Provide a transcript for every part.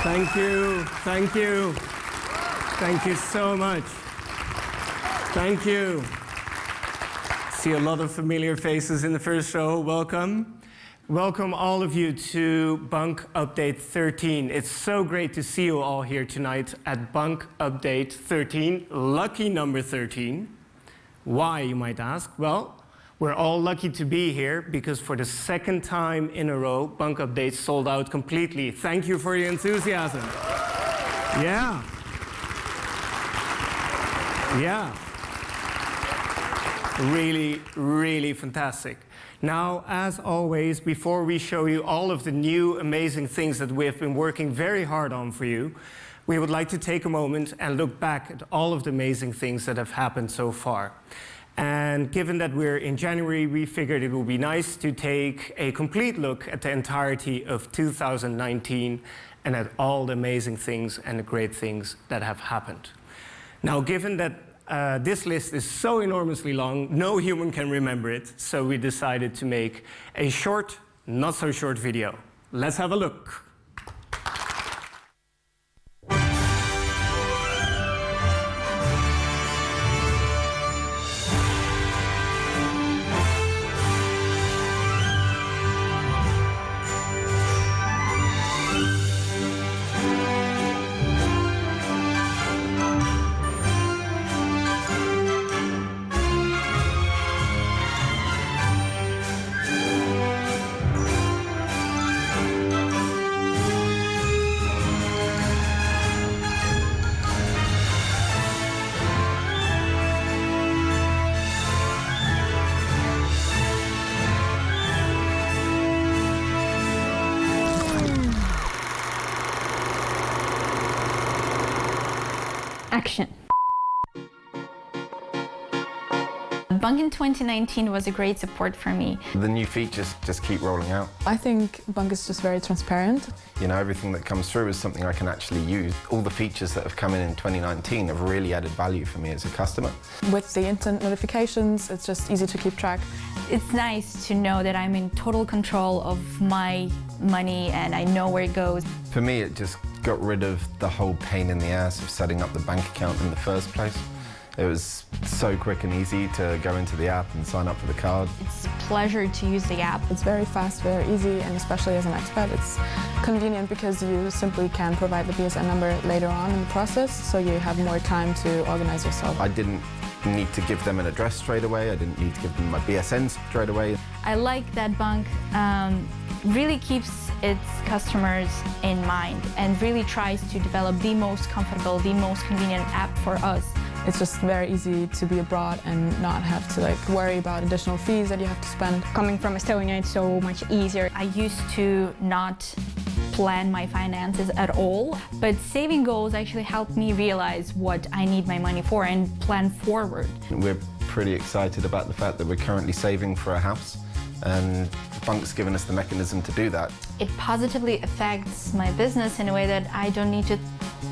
Thank you, thank you. Thank you so much. Thank you. See a lot of familiar faces in the first row. Welcome. Welcome all of you to Bunq Update 13. It's so great to see you all here tonight at Bunq Update 13, lucky number 13. Why, you might ask? Well, we're all lucky to be here because for the second time in a row, Bunq Updates sold out completely. Thank you for your enthusiasm. Yeah. Yeah. Really, really fantastic. Now, as always, before we show you all of the new amazing things that we have been working very hard on for you, we would like to take a moment and look back at all of the amazing things that have happened so far. And given that we're in January, we figured it would be nice to take a complete look at the entirety of 2019 and at all the amazing things and the great things that have happened. Now, given that this list is so enormously long, no human can remember it, so we decided to make a short, not so short video. Let's have a look. Action. Bunq in 2019 was a great support for me. The new features just keep rolling out. I think Bunq is just very transparent. You know, everything that comes through is something I can actually use. All the features that have come in 2019 have really added value for me as a customer. With the instant notifications, it's just easy to keep track. It's nice to know that I'm in total control of my money and I know where it goes. For me, it just got rid of the whole pain in the ass of setting up the bank account in the first place. It was so quick and easy to go into the app and sign up for the card. It's a pleasure to use the app. It's very fast, very easy, and especially as an expat, it's convenient because you simply can provide the BSN number later on in the process, so you have more time to organize yourself. I didn't need to give them an address straight away. I didn't need to give them my BSN straight away. I like that Bunq really keeps its customers in mind and really tries to develop the most comfortable, the most convenient app for us. It's just very easy to be abroad and not have to worry about additional fees that you have to spend. Coming from Estonia, it's so much easier. I used to not plan my finances at all, but saving goals actually helped me realize what I need my money for and plan forward. We're pretty excited about the fact that we're currently saving for a house, and Bunq's given us the mechanism to do that. It positively affects my business in a way that I don't need to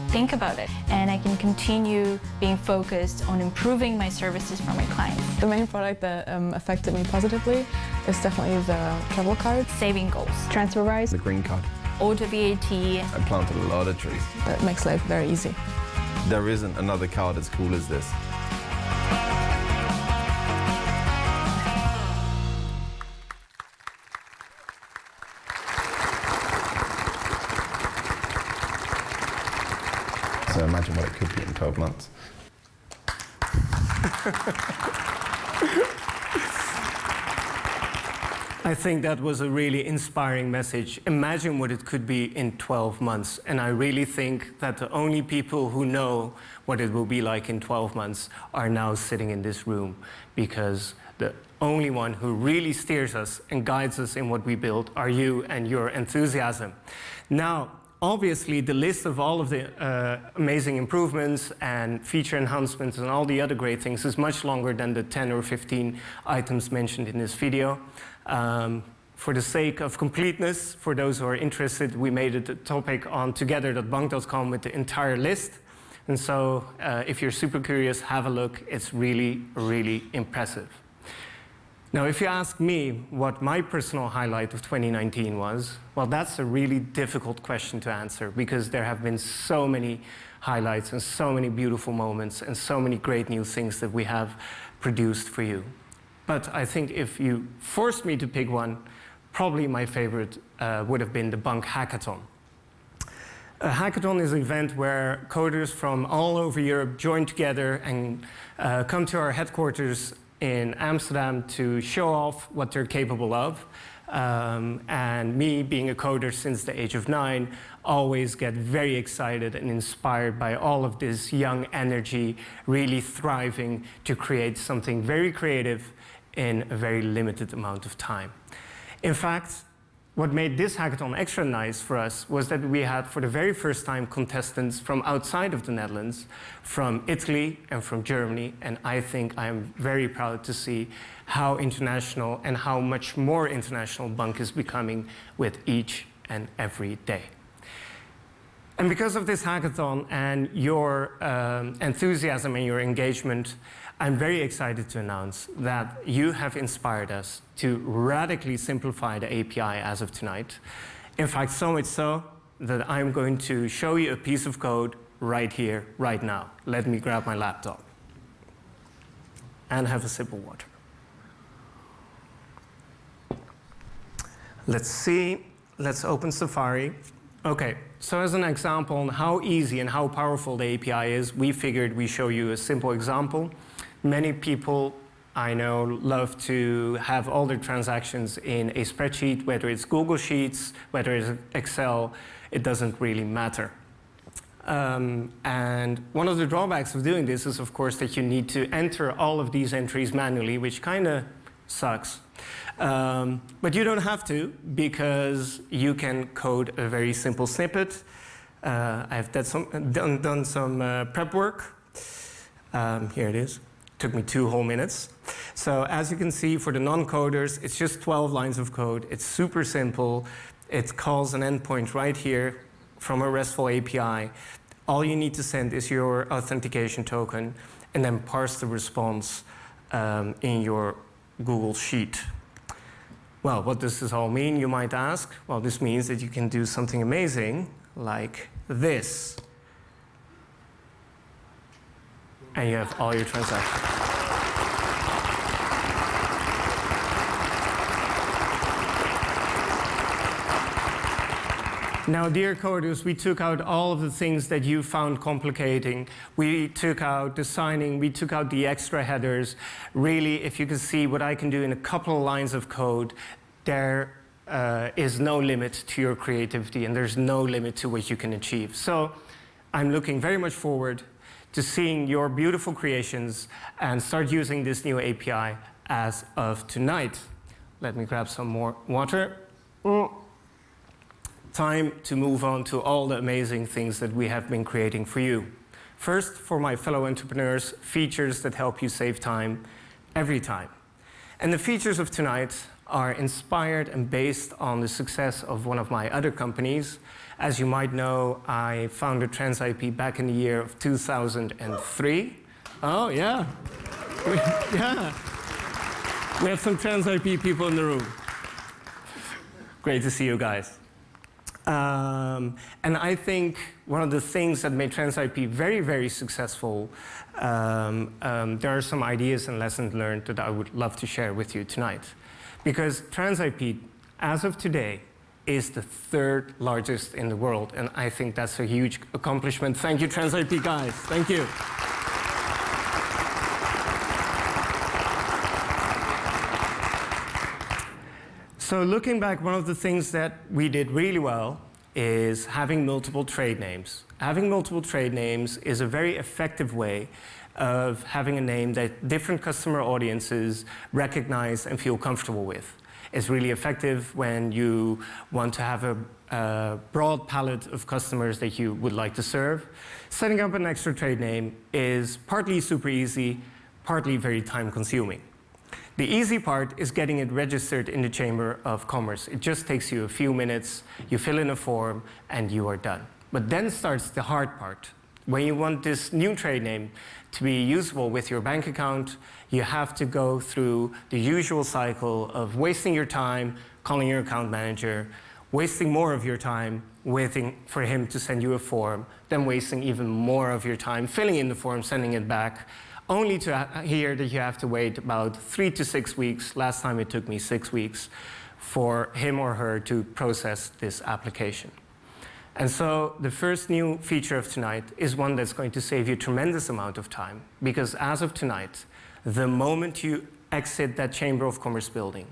think about it, and I can continue being focused on improving my services for my clients. The main product that affected me positively is definitely the travel card. Saving goals. TransferWise. The green card. Auto VAT. I planted a lot of trees. That makes life very easy. There isn't another card as cool as this. So imagine what it could be in 12 months. I think that was a really inspiring message. Imagine what it could be in 12 months. And I really think that the only people who know what it will be like in 12 months are now sitting in this room, because the only one who really steers us and guides us in what we build are you and your enthusiasm. Now, obviously, the list of all of the amazing improvements and feature enhancements and all the other great things is much longer than the 10 or 15 items mentioned in this video. For the sake of completeness, for those who are interested, we made it a topic on together.bunq.com with the entire list. And so if you're super curious, have a look. It's really, really impressive. Now, if you ask me what my personal highlight of 2019 was, well, that's a really difficult question to answer because there have been so many highlights and so many beautiful moments and so many great new things that we have produced for you. But I think if you forced me to pick one, probably my favorite would have been the Bunq Hackathon. A hackathon is an event where coders from all over Europe join together and come to our headquarters in Amsterdam to show off what they're capable of. And me, being a coder since the age of 9, always get very excited and inspired by all of this young energy, really thriving to create something very creative in a very limited amount of time. In fact, what made this hackathon extra nice for us was that we had, for the very first time, contestants from outside of the Netherlands, from Italy and from Germany, and I think I'm very proud to see how international and how much more international Bunq is becoming with each and every day. And because of this hackathon and your enthusiasm and your engagement, I'm very excited to announce that you have inspired us to radically simplify the API as of tonight. In fact, so much so that I'm going to show you a piece of code right here, right now. Let me grab my laptop and have a sip of water. Let's see. Let's open Safari. Okay, so as an example on how easy and how powerful the API is, we figured we show you a simple example. Many people I know love to have all their transactions in a spreadsheet, whether it's Google Sheets, whether it's Excel, it doesn't really matter. And one of the drawbacks of doing this is, of course, that you need to enter all of these entries manually, which kind of sucks. But you don't have to, because you can code a very simple snippet. I've done some prep work. Here it is. Took me 2 whole minutes. So as you can see, for the non-coders, it's just 12 lines of code. It's super simple. It calls an endpoint right here from a RESTful API. All you need to send is your authentication token and then parse the response in your Google Sheet. Well, what does this all mean, you might ask? Well, this means that you can do something amazing like this. And you have all your transactions. Now, dear coders, we took out all of the things that you found complicating. We took out the signing, we took out the extra headers. Really, if you can see what I can do in a couple of lines of code, there is no limit to your creativity and there's no limit to what you can achieve. So I'm looking very much forward to seeing your beautiful creations and start using this new API as of tonight. Let me grab some more water. Time to move on to all the amazing things that we have been creating for you. First, for my fellow entrepreneurs, features that help you save time every time. And the features of tonight are inspired and based on the success of one of my other companies. As you might know, I founded TransIP back in the year of 2003. Oh, yeah. Yeah. We have some TransIP people in the room. Great to see you guys. And I think one of the things that made TransIP very, very successful, there are some ideas and lessons learned that I would love to share with you tonight. Because TransIP, as of today, is the 3rd largest in the world, and I think that's a huge accomplishment. Thank you, TransIP guys. Thank you. So looking back, one of the things that we did really well is having multiple trade names. Having multiple trade names is a very effective way of having a name that different customer audiences recognize and feel comfortable with. It's really effective when you want to have a broad palette of customers that you would like to serve. Setting up an extra trade name is partly super easy, partly very time consuming. The easy part is getting it registered in the Chamber of Commerce. It just takes you a few minutes, you fill in a form, and you are done. But then starts the hard part, when you want this new trade name to be usable with your bank account, you have to go through the usual cycle of wasting your time, calling your account manager, wasting more of your time waiting for him to send you a form, then wasting even more of your time filling in the form, sending it back, only to hear that you have to wait about 3 to 6 weeks. Last time it took me 6 weeks for him or her to process this application. And so the first new feature of tonight is one that's going to save you a tremendous amount of time, because as of tonight, the moment you exit that Chamber of Commerce building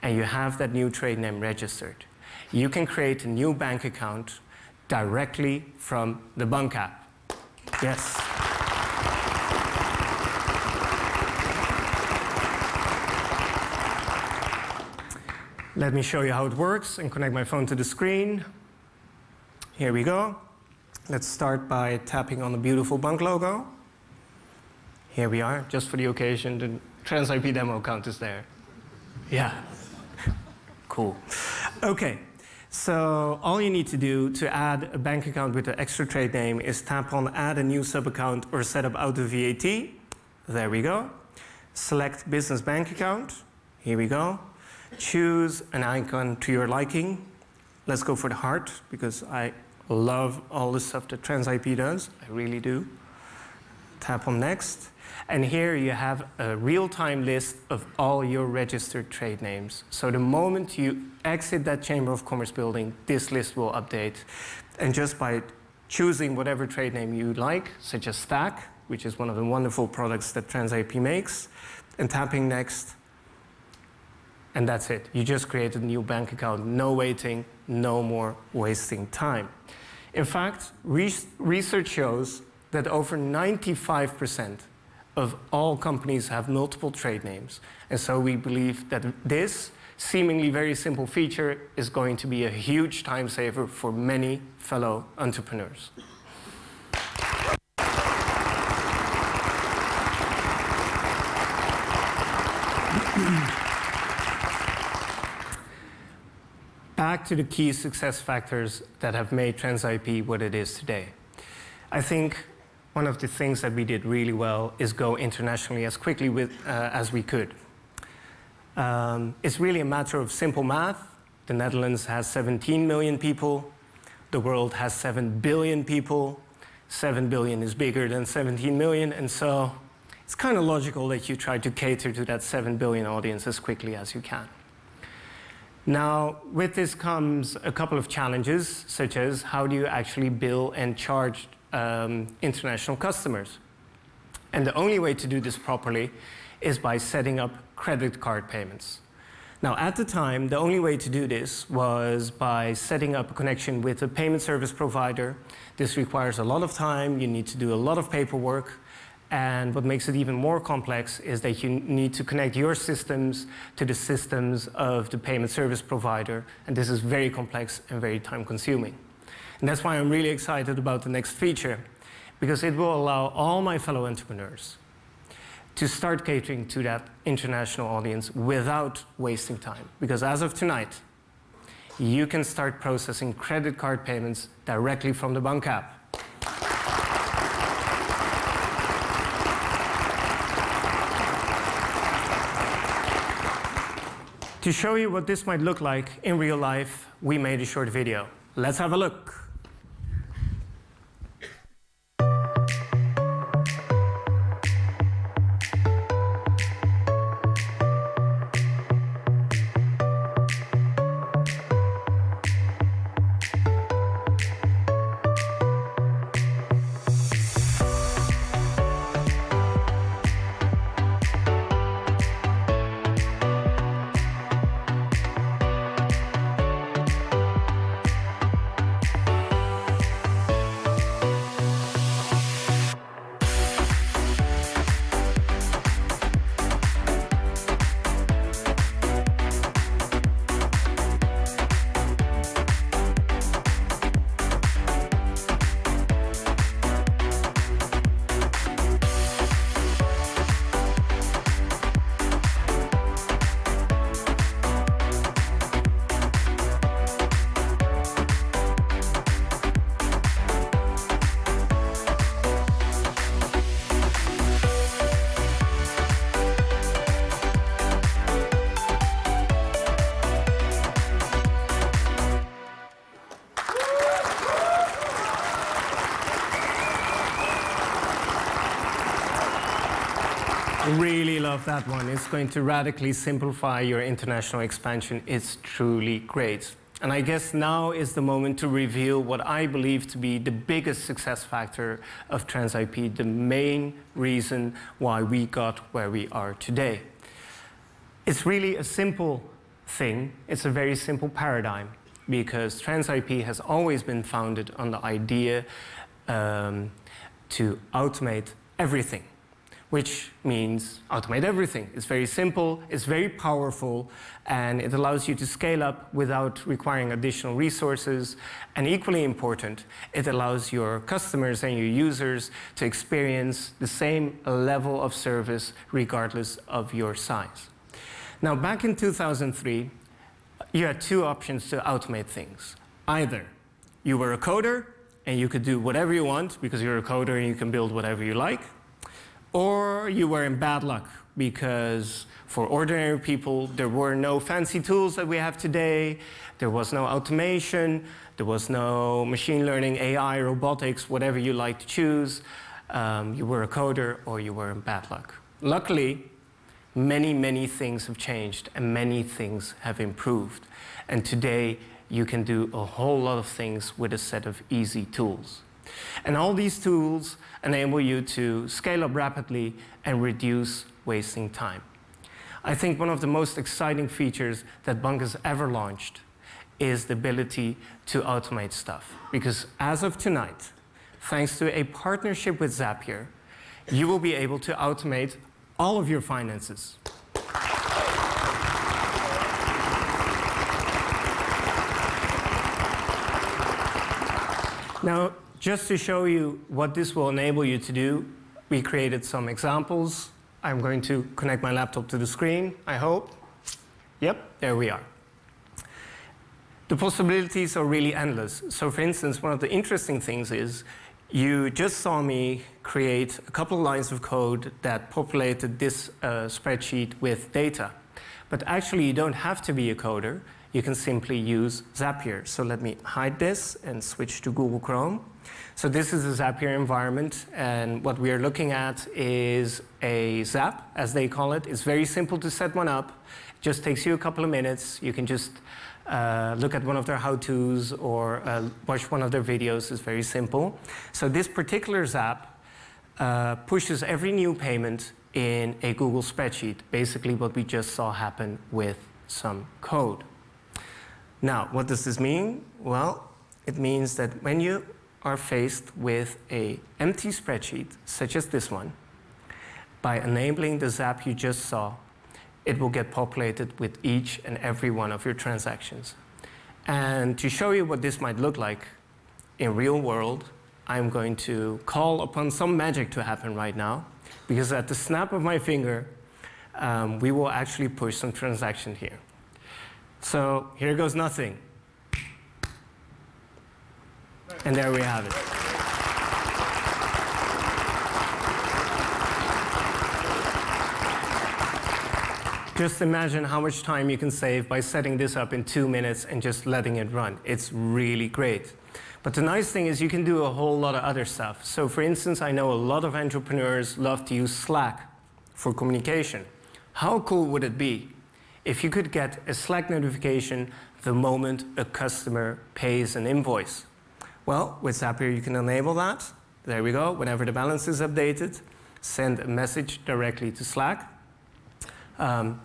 and you have that new trade name registered, you can create a new bank account directly from the Bunq app. Yes. Let me show you how it works and connect my phone to the screen. Here we go. Let's start by tapping on the beautiful Bunq logo. Here we are, just for the occasion. The TransIP demo account is there. Yeah. Cool. Okay. So all you need to do to add a bank account with an extra trade name is tap on Add a new sub-account or Set up auto VAT. There we go. Select Business Bank Account. Here we go. Choose an icon to your liking. Let's go for the heart, because I love all the stuff that TransIP does. I really do. Tap on Next. And here you have a real-time list of all your registered trade names. So the moment you exit that Chamber of Commerce building, this list will update. And just by choosing whatever trade name you like, such as Stack, which is one of the wonderful products that TransIP makes, and tapping Next, and that's it. You just created a new bank account. No waiting, no more wasting time. In fact, research shows that over 95% of all companies have multiple trade names. And so we believe that this seemingly very simple feature is going to be a huge time saver for many fellow entrepreneurs. Back to the key success factors that have made TransIP what it is today. I think one of the things that we did really well is go internationally as quickly as we could. It's really a matter of simple math. The Netherlands has 17 million people. The world has 7 billion people. 7 billion is bigger than 17 million, and so it's kind of logical that you try to cater to that 7 billion audience as quickly as you can. Now, with this comes a couple of challenges, such as how do you actually bill and charge international customers? And the only way to do this properly is by setting up credit card payments. Now, at the time, the only way to do this was by setting up a connection with a payment service provider. This requires a lot of time. You need to do a lot of paperwork. And what makes it even more complex is that you need to connect your systems to the systems of the payment service provider. And this is very complex and very time-consuming. And that's why I'm really excited about the next feature, because it will allow all my fellow entrepreneurs to start catering to that international audience without wasting time. Because as of tonight, you can start processing credit card payments directly from the Bunq app. To show you what this might look like in real life, we made a short video. Let's have a look. Really love that one. It's going to radically simplify your international expansion. It's truly great. And I guess now is the moment to reveal what I believe to be the biggest success factor of TransIP, the main reason why we got where we are today. It's really a simple thing. It's a very simple paradigm, because TransIP has always been founded on the idea to automate everything, which means automate everything. It's very simple, it's very powerful, and it allows you to scale up without requiring additional resources. And equally important, it allows your customers and your users to experience the same level of service regardless of your size. Now, back in 2003, you had two options to automate things. Either you were a coder and you could do whatever you want because you're a coder and you can build whatever you like, or you were in bad luck because for ordinary people, there were no fancy tools that we have today, there was no automation, there was no machine learning, AI, robotics, whatever you like to choose. You were a coder or you were in bad luck. Luckily, many things have changed and many things have improved. And today, you can do a whole lot of things with a set of easy tools. And all these tools enable you to scale up rapidly and reduce wasting time. I think one of the most exciting features that Bunq has ever launched is the ability to automate stuff. Because as of tonight, thanks to a partnership with Zapier, you will be able to automate all of your finances. Now, just to show you what this will enable you to do, we created some examples. I'm going to connect my laptop to the screen, I hope. Yep, there we are. The possibilities are really endless. So for instance, one of the interesting things is you just saw me create a couple of lines of code that populated this spreadsheet with data. But actually, you don't have to be a coder. You can simply use Zapier. So let me hide this and switch to Google Chrome. So this is a Zapier environment, and what we are looking at is a Zap, as they call it. It's very simple to set one up. It just takes you a couple of minutes. You can just look at one of their how-tos or watch one of their videos. It's very simple. So this particular Zap pushes every new payment in a Google spreadsheet, basically what we just saw happen with some code. Now, what does this mean? Well, it means that when you are faced with an empty spreadsheet, such as this one, by enabling the Zap you just saw, it will get populated with each and every one of your transactions. And to show you what this might look like in real world, I'm going to call upon some magic to happen right now, because at the snap of my finger, we will actually push some transaction here. So here goes nothing. And there we have it. Just imagine how much time you can save by setting this up in 2 minutes and just letting it run. It's really great. But the nice thing is you can do a whole lot of other stuff. So for instance, I know a lot of entrepreneurs love to use Slack for communication. How cool would it be if you could get a Slack notification the moment a customer pays an invoice? Well, with Zapier you can enable that. There we go. Whenever the balance is updated, send a message directly to Slack.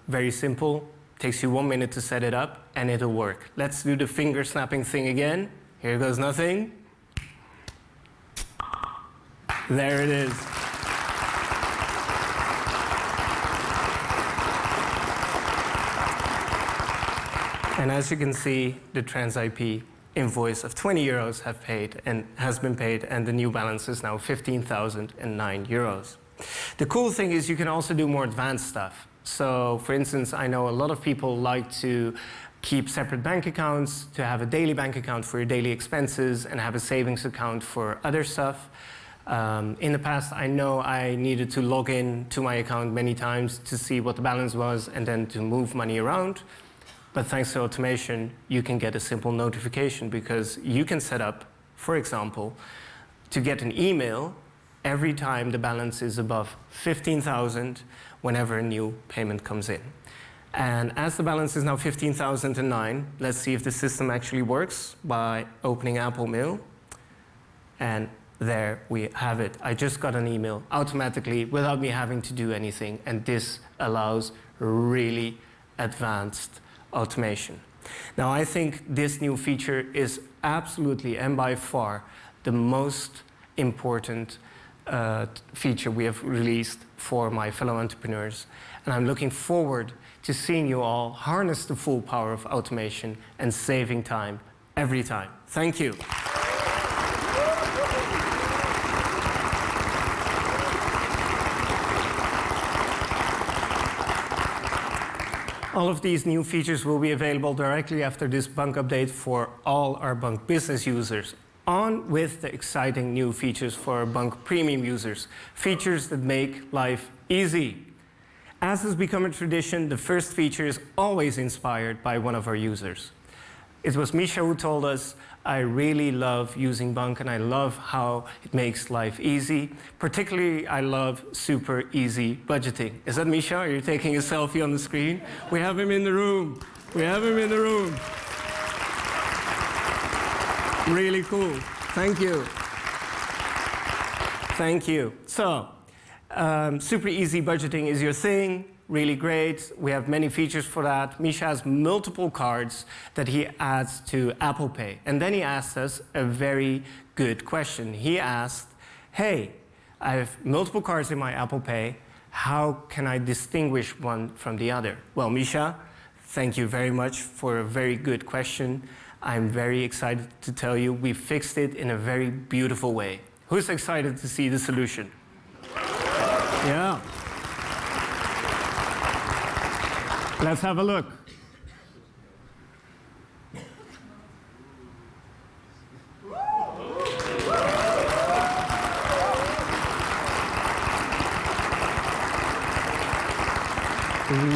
Very simple. Takes you 1 minute to set it up, and it'll work. Let's do the finger snapping thing again. Here goes nothing. There it is. And as you can see, the TransIP invoice of 20 euros has been paid, and the new balance is now 15,009 euros. The cool thing is you can also do more advanced stuff. So, for instance, I know a lot of people like to keep separate bank accounts, to have a daily bank account for your daily expenses and have a savings account for other stuff. In the past, I know I needed to log in to my account many times to see what the balance was and then to move money around. But thanks to automation, you can get a simple notification because you can set up, for example, to get an email every time the balance is above 15,000 whenever a new payment comes in. And as the balance is now 15,009, let's see if the system actually works by opening Apple Mail. And there we have it. I just got an email automatically without me having to do anything. And this allows really advanced automation. Now, I think this new feature is absolutely and by far the most important feature we have released for my fellow entrepreneurs. And I'm looking forward to seeing you all harness the full power of automation and saving time every time. Thank you. All of these new features will be available directly after this Bunq update for all our Bunq business users. On with the exciting new features for our Bunq premium users, features that make life easy. As has become a tradition, the first feature is always inspired by one of our users. It was Misha who told us, I really love using Bunq and I love how it makes life easy. Particularly, I love super easy budgeting. Is that Misha? Are you taking a selfie on the screen? We have him in the room. We have him in the room. Really cool. Thank you. Thank you. So, super easy budgeting is your thing. Really great. We have many features for that. Misha has multiple cards that he adds to Apple Pay. And then he asked us a very good question. He asked, hey, I have multiple cards in my Apple Pay. How can I distinguish one from the other? Well, Misha, thank you very much for a very good question. I'm very excited to tell you we fixed it in a very beautiful way. Who's excited to see the solution? Yeah. Let's have a look.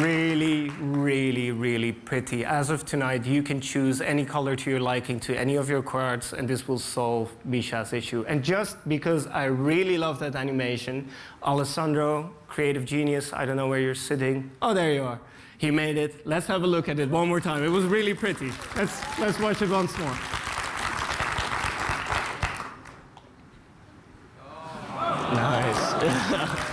Really, really, really pretty. As of tonight, you can choose any color to your liking to any of your cards, and this will solve Misha's issue. And just because I really love that animation, Alessandro, creative genius, I don't know where you're sitting. Oh, there you are. He made it. Let's have a look at it one more time. It was really pretty. Let's watch it once more. Nice.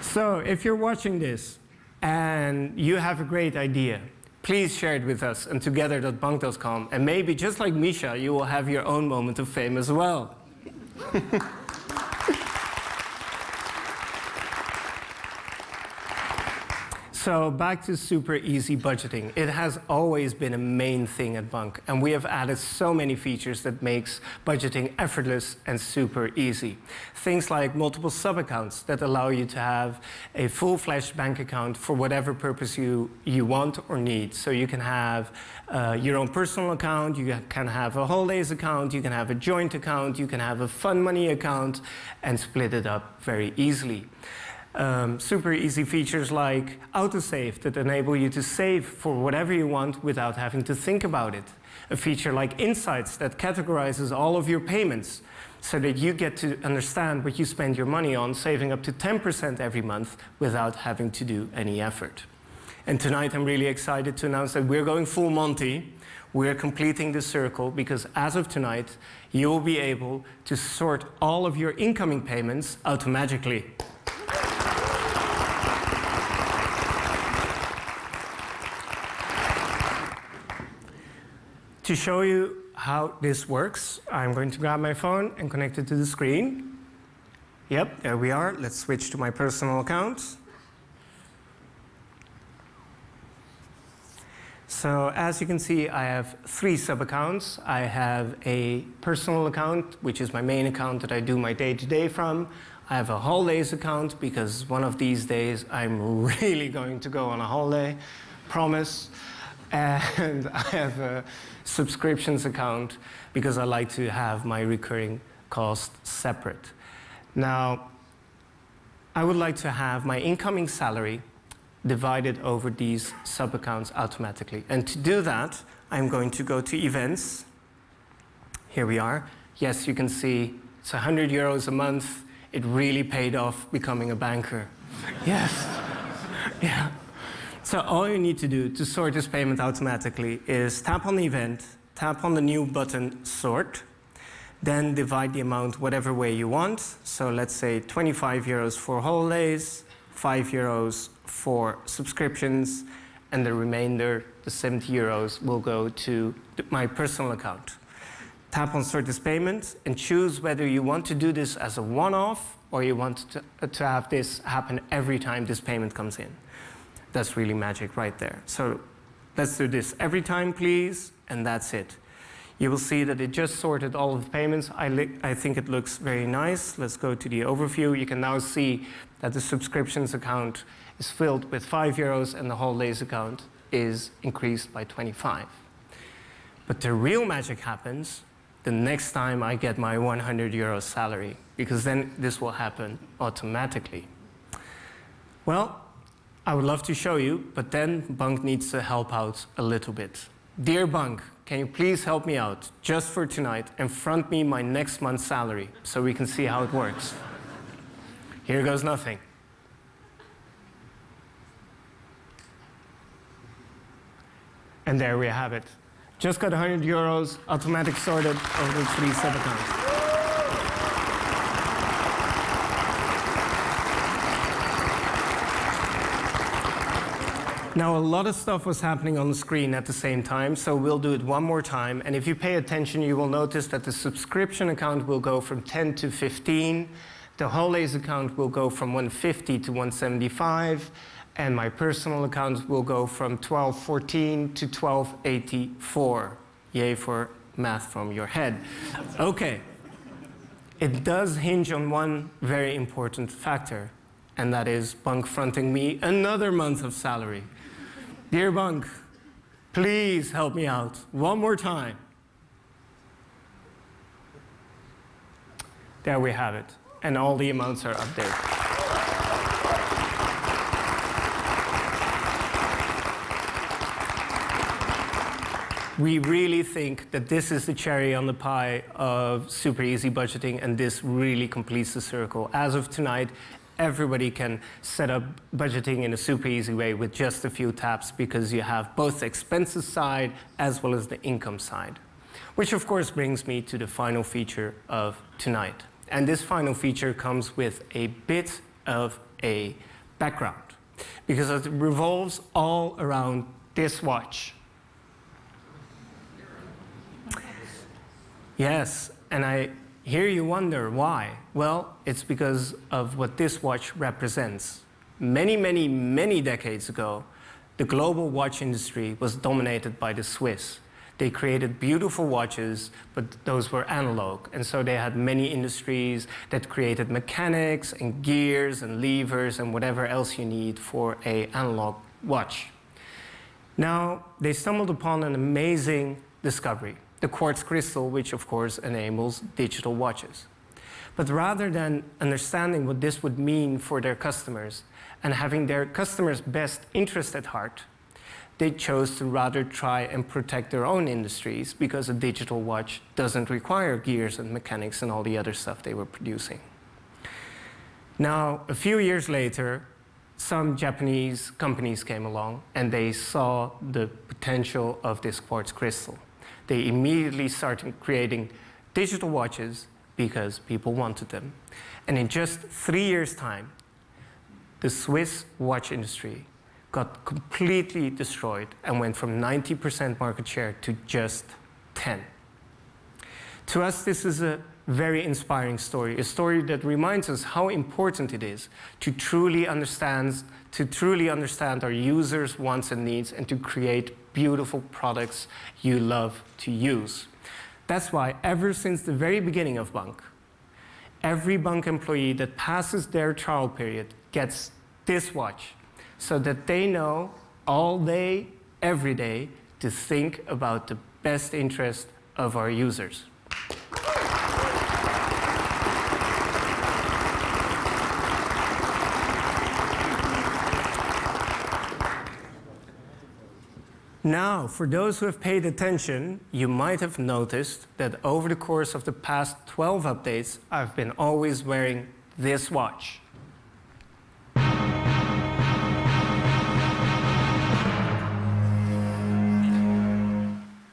So if you're watching this and you have a great idea, please share it with us and together.bunq.com. And maybe just like Misha, you will have your own moment of fame as well. So back to super easy budgeting. It has always been a main thing at Bunq, and we have added so many features that makes budgeting effortless and super easy. Things like multiple sub-accounts that allow you to have a full-fledged bank account for whatever purpose you want or need. So you can have your own personal account, you can have a holidays account, you can have a joint account, you can have a fun money account, and split it up very easily. Super easy features like autosave that enable you to save for whatever you want without having to think about it. A feature like Insights that categorizes all of your payments so that you get to understand what you spend your money on, saving up to 10% every month without having to do any effort. And tonight I'm really excited to announce that we're going full Monty. We're completing the circle because as of tonight, you will be able to sort all of your incoming payments automatically. To show you how this works, I'm going to grab my phone and connect it to the screen. Yep, there we are. Let's switch to my personal account. So as you can see, I have 3 sub-accounts. I have a personal account, which is my main account that I do my day-to-day from. I have a holidays account because one of these days I'm really going to go on a holiday, promise. And I have a subscriptions account because I like to have my recurring costs separate. Now, I would like to have my incoming salary divided over these sub-accounts automatically. And to do that, I'm going to go to Events, Here we are. Yes, you can see it's 100 euros a month. It really paid off becoming a banker. Yes. Yeah. So all you need to do to sort this payment automatically is tap on the event, tap on the new button, sort, then divide the amount whatever way you want. So let's say 25 euros for holidays, 5 euros for subscriptions, and the remainder, the 70 euros, will go to my personal account. Tap on sort this payment and choose whether you want to do this as a one-off or you want to have this happen every time this payment comes in. That's really magic right there. So let's do this every time, please, and that's it. You will see that it just sorted all of the payments. I think it looks very nice. Let's go to the overview. You can now see that the subscriptions account is filled with 5 euros and the holidays account is increased by 25. But the real magic happens the next time I get my 100 euro salary, because then this will happen automatically. Well, I would love to show you, but then Bunq needs to help out a little bit. Dear Bunq, can you please help me out just for tonight and front me my next month's salary so we can see how it works? Here goes nothing. And there we have it. Just got 100 euros, automatic sorted over the 3 sub-accounts. Now, a lot of stuff was happening on the screen at the same time, so we'll do it one more time. And if you pay attention, you will notice that the subscription account will go from 10 to 15. The holidays account will go from 150 to 175. And my personal account will go from 1214 to 1284. Yay for math from your head. Okay. It does hinge on one very important factor, and that is Bunq fronting me another month of salary. Dear Bunq, please help me out one more time. There we have it. And all the amounts are up there. We really think that this is the cherry on the pie of super easy budgeting, and this really completes the circle. As of tonight, everybody can set up budgeting in a super easy way with just a few taps, because you have both the expenses side as well as the income side. Which of course brings me to the final feature of tonight. And this final feature comes with a bit of a background, because it revolves all around this watch. Yes, and I hear you wonder why. Well, it's because of what this watch represents. Many, many, many decades ago, the global watch industry was dominated by the Swiss. They created beautiful watches, but those were analog. And so they had many industries that created mechanics and gears and levers and whatever else you need for an analog watch. Now, they stumbled upon an amazing discovery. The quartz crystal, which of course enables digital watches. But rather than understanding what this would mean for their customers and having their customers' best interest at heart, they chose to rather try and protect their own industries, because a digital watch doesn't require gears and mechanics and all the other stuff they were producing. Now, a few years later, some Japanese companies came along and they saw the potential of this quartz crystal. They immediately started creating digital watches because people wanted them. And in just 3 years' time, the Swiss watch industry got completely destroyed and went from 90% market share to just 10. To us, this is a very inspiring story, a story that reminds us how important it is to truly understand our users' wants and needs, and to create beautiful products you love to use. That's why, ever since the very beginning of Bunq, every Bunq employee that passes their trial period gets this watch, so that they know all day, every day, to think about the best interest of our users. Now, for those who have paid attention, you might have noticed that over the course of the past 12 updates, I've been always wearing this watch.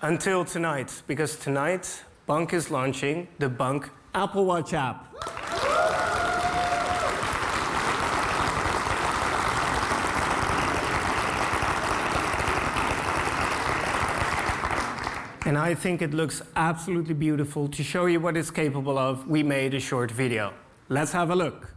Until tonight, because tonight, Bunq is launching the Bunq Apple Watch app. And I think it looks absolutely beautiful. To show you what it's capable of, we made a short video. Let's have a look.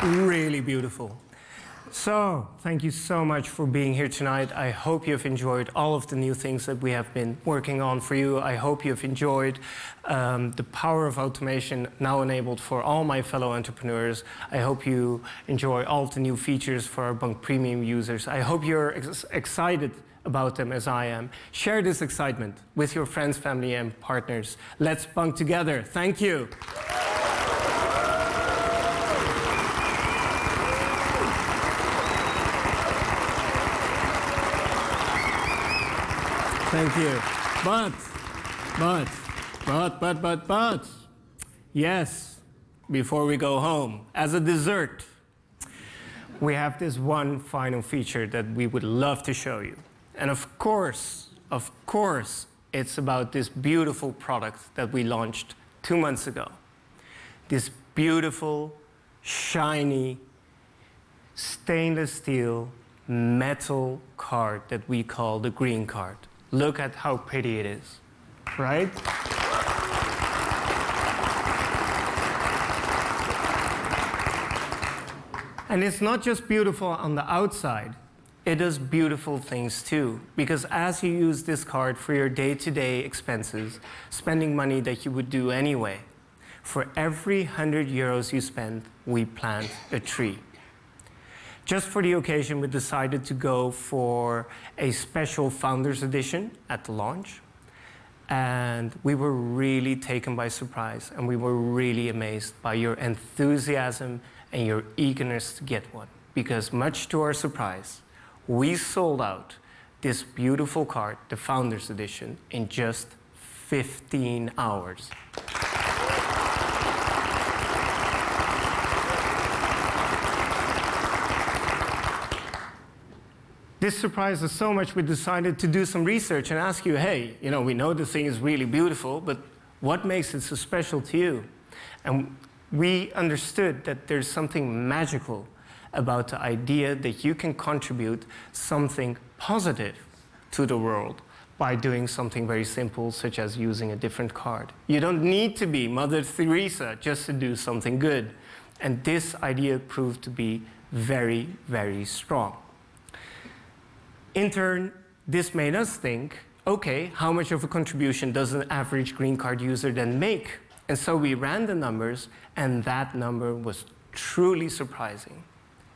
Really beautiful. So, thank you so much for being here tonight. I hope you've enjoyed all of the new things that we have been working on for you. I hope you've enjoyed the power of automation now enabled for all my fellow entrepreneurs. I hope you enjoy all of the new features for our Bunq Premium users. I hope you're excited about them as I am. Share this excitement with your friends, family, and partners. Let's Bunq together. Thank you. Thank you. But, yes, before we go home, as a dessert, we have this one final feature that we would love to show you. And of course, it's about this beautiful product that we launched 2 months ago. This beautiful, shiny, stainless steel metal card that we call the green card. Look at how pretty it is, right? And it's not just beautiful on the outside, it does beautiful things too. Because as you use this card for your day-to-day expenses, spending money that you would do anyway, for every 100 euros you spend, we plant a tree. Just for the occasion, we decided to go for a special Founders Edition at the launch. And we were really taken by surprise, and we were really amazed by your enthusiasm and your eagerness to get one. Because much to our surprise, we sold out this beautiful card, the Founders Edition, in just 15 hours. This surprised us so much, we decided to do some research and ask you, hey, we know the thing is really beautiful, but what makes it so special to you? And we understood that there's something magical about the idea that you can contribute something positive to the world by doing something very simple, such as using a different card. You don't need to be Mother Teresa just to do something good. And this idea proved to be very, very strong. In turn, this made us think, okay, how much of a contribution does an average green card user then make? And so we ran the numbers, and that number was truly surprising.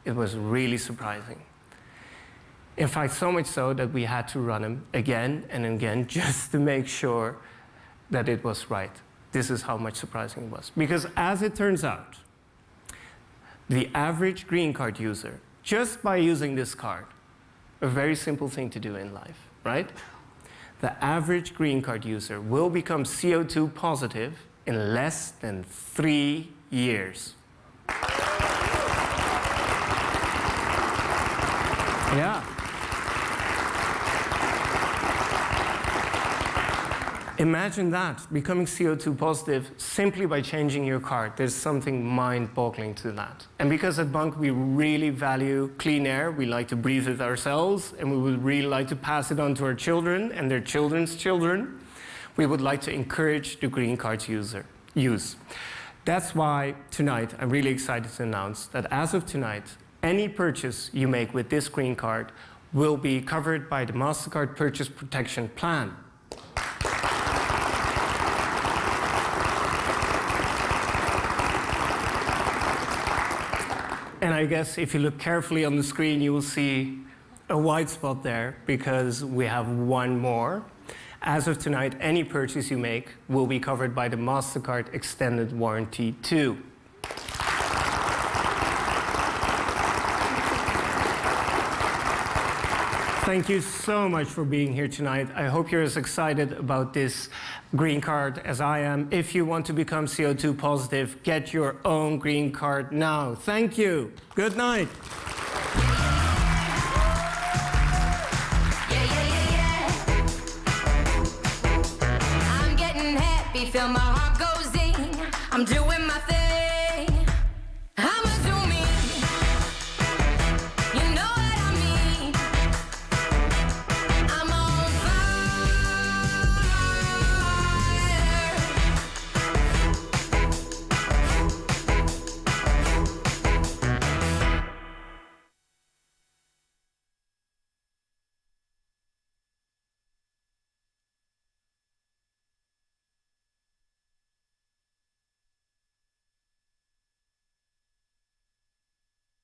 It was really surprising. In fact, so much so that we had to run them again and again just to make sure that it was right. This is how much surprising it was. Because as it turns out, the average green card user, just by using this card, a very simple thing to do in life, right? The average green card user will become CO2 positive in less than 3 years. Yeah. Imagine that, becoming CO2 positive simply by changing your card. There's something mind-boggling to that. And because at Bunq we really value clean air, we like to breathe it ourselves, and we would really like to pass it on to our children and their children's children, we would like to encourage the green card user. use. That's why tonight I'm really excited to announce that as of tonight, any purchase you make with this green card will be covered by the MasterCard Purchase Protection Plan. And I guess if you look carefully on the screen, you will see a white spot there because we have one more. As of tonight, any purchase you make will be covered by the MasterCard Extended Warranty 2. Thank you so much for being here tonight. I hope you're as excited about this green card as I am. If you want to become CO2 positive, get your own green card now. Thank you. Good night. I'm getting happy, feel my heart goes zing. I'm doing my thing.